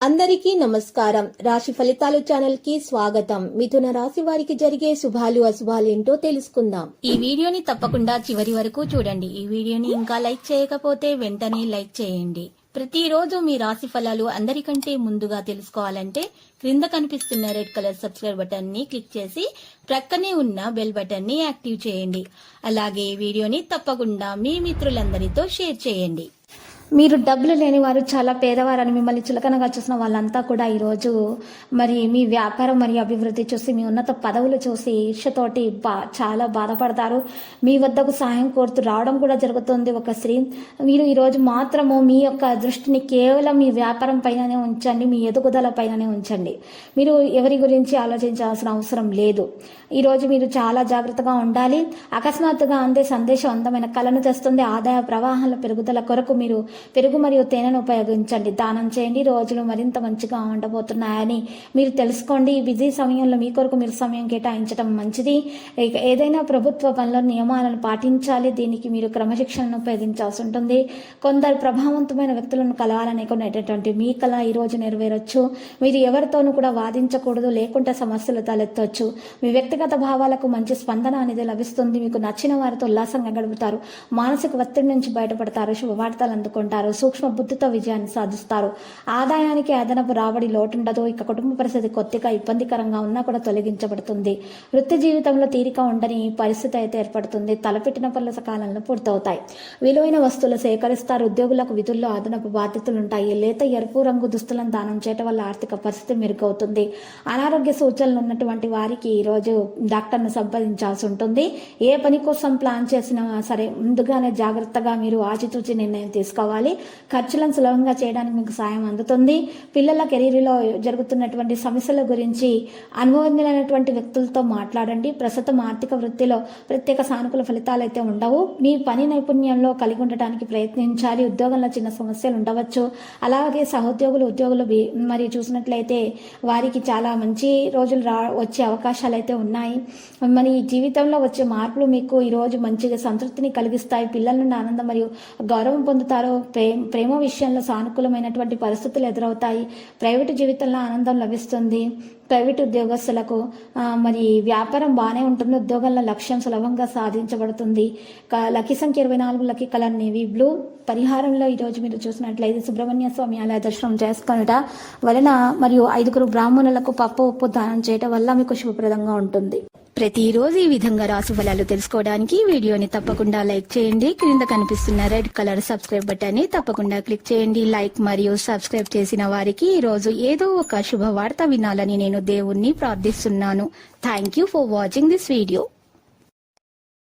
అందరికీ నమస్కారం. రాశి ఫలితాలు ఛానల్ కి స్వాగతం. మిథున రాశి వారికి జరిగే శుభాలు అశుభాలు ఏంటో తెలుసుకుందాం. ఈ వీడియోని తప్పకుండా చివరి వరకు చూడండి. ఈ వీడియోని ఇంకా లైక్ చేయకపోతే వెంటనే లైక్ చేయండి. ప్రతిరోజు మీ రాశి ఫలాలు అందరికంటే ముందుగా తెలుసుకోవాలంటే క్రింద కనిపిస్తున్న రెడ్ కలర్ సబ్స్క్రైబ్ బటన్ ని క్లిక్ చేసి ప్రక్కనే ఉన్న బెల్ బటన్ ని యాక్టివ్ చేయండి. అలాగే ఈ వీడియోని తప్పకుండా మీ మిత్రులందరితో షేర్ చేయండి. మీరు డబ్బులు లేని వారు, చాలా పేదవారని మిమ్మల్ని చులకనగా చూసిన వాళ్ళంతా కూడా ఈరోజు మరి మీ వ్యాపారం మరియు అభివృద్ధి చూసి, మీ ఉన్నత పదవులు చూసి ఈర్ష్యతోటి చాలా బాధపడతారు. మీ వద్దకు సహాయం కోరుతూ రావడం కూడా జరుగుతుంది ఒక స్త్రీ. మీరు ఈరోజు మాత్రము మీ యొక్క దృష్టిని కేవలం మీ వ్యాపారం పైననే ఉంచండి, మీ ఎదుగుదల పైననే ఉంచండి. మీరు ఎవరి గురించి ఆలోచించాల్సిన అవసరం లేదు. ఈరోజు మీరు చాలా జాగ్రత్తగా ఉండాలి. అకస్మాత్తుగా అందే సందేశవంతమైన కళను తెస్తుంది. ఆదాయ ప్రవాహాల పెరుగుదల కొరకు మీరు పెరుగు మరియు తేనెను ఉపయోగించండి. దానం చేయండి. రోజులు మరింత మంచిగా ఉండబోతున్నాయని మీరు తెలుసుకోండి. ఈ బిజీ సమయంలో మీ కొరకు మీరు సమయం కేటాయించడం మంచిది. ఏదైనా ప్రభుత్వ పనుల నియమాలను పాటించాలి. దీనికి మీరు క్రమశిక్షణను ఉపయోగించాల్సి ఉంటుంది. కొందరు ప్రభావవంతమైన వ్యక్తులను కలవాలనుకునేటటువంటి మీ కళ ఈరోజు నెరవేరొచ్చు. మీరు ఎవరితోనూ కూడా వాదించకూడదు, లేకుంటే సమస్యలు తలెత్తవచ్చు. మీ వ్యక్తిగత భావాలకు మంచి స్పందన అనేది లభిస్తుంది. మీకు నచ్చిన వారితో ఉల్లాసంగా గడుపుతారు. మానసిక ఒత్తిడి నుంచి బయటపడతారు. శుభవార్తలు అందుకుంటారు. సూక్ష్మ బుద్ధితో విజయాన్ని సాధిస్తారు. ఆదాయానికి అదనపు రాబడి లోటుండదు. ఇక కుటుంబ పరిస్థితి కొద్దిగా ఇబ్బందికరంగా ఉన్నా కూడా తొలగించబడుతుంది. వృత్తి జీవితంలో తీరిక ఉండని పరిస్థితి అయితే ఏర్పడుతుంది. తలపెట్టిన పనుల సకాలంలో పూర్తవుతాయి. విలువైన వస్తువులు సేకరిస్తారు. ఉద్యోగులకు విధుల్లో అదనపు బాధ్యతలు ఉంటాయి. లేత ఎరుపు రంగు దుస్తులను దానం చేయడం వల్ల ఆర్థిక పరిస్థితి మెరుగవుతుంది. అనారోగ్య సూచనలు ఉన్నటువంటి వారికి ఈరోజు డాక్టర్ను సంప్రదించాల్సి ఉంటుంది. ఏ పని కోసం ప్లాన్ చేసినా సరే ముందుగానే జాగ్రత్తగా మీరు ఆచితూచి నిర్ణయం తీసుకోవాలి. ఖర్చులను సులభంగా చేయడానికి మీకు సాయం అందుతుంది. పిల్లల కెరీర్లో జరుగుతున్నటువంటి సమస్యల గురించి అనుభవజ్ఞులైనటువంటి వ్యక్తులతో మాట్లాడండి. ప్రస్తుతం ఆర్థిక వృత్తిలో ప్రత్యేక సానుకూల ఫలితాలు అయితే ఉండవు. మీ పని నైపుణ్యంలో కలిగి ఉండటానికి ప్రయత్నించాలి. ఉద్యోగంలో చిన్న సమస్యలు ఉండవచ్చు. అలాగే సహోద్యోగులు, ఉద్యోగులు మరి చూసినట్లయితే వారికి చాలా మంచి రోజులు వచ్చే అవకాశాలు అయితే ఉన్నాయి. మరి జీవితంలో వచ్చే మార్పులు మీకు ఈరోజు మంచిగా సంతృప్తిని కలిగిస్తాయి. పిల్లల నుండి ఆనందం మరియు గౌరవం పొందుతారు. ప్రేమ విషయంలో సానుకూలమైనటువంటి పరిస్థితులు ఎదురవుతాయి. ప్రైవేటు జీవితంలో ఆనందం లభిస్తుంది. ప్రైవేటు ఉద్యోగస్తులకు మరి వ్యాపారం బాగానే ఉంటుంది. ఉద్యోగంలో లక్ష్యం సులభంగా సాధించబడుతుంది. లక్కీ సంఖ్య 24, లక్కీ కలర్ నేవీ బ్లూ. పరిహారంలో ఈరోజు మీరు చూసినట్లయితే సుబ్రహ్మణ్య స్వామి ఆలయ దర్శనం చేసుకొనట వలన మరియు 5 బ్రాహ్మణులకు పప్పు ఉప్పు దానం చేయటం వల్ల మీకు శుభప్రదంగా ఉంటుంది. ప్రతిరోజు ఈ విధంగా రాశి ఫలాలు తెలుసుకోవడానికి వీడియోని తప్పకుండా లైక్ చేయండి. క్రింద కనిపిస్తున్న రెడ్ కలర్ సబ్స్క్రైబ్ బటన్ ని తప్పకుండా క్లిక్ చేయండి. లైక్ మరియు సబ్స్క్రైబ్ చేసిన వారికి ఈ రోజు ఏదో ఒక శుభవార్త వినాలని నేను దేవుణ్ణి ప్రార్థిస్తున్నాను. Thank you for watching this video.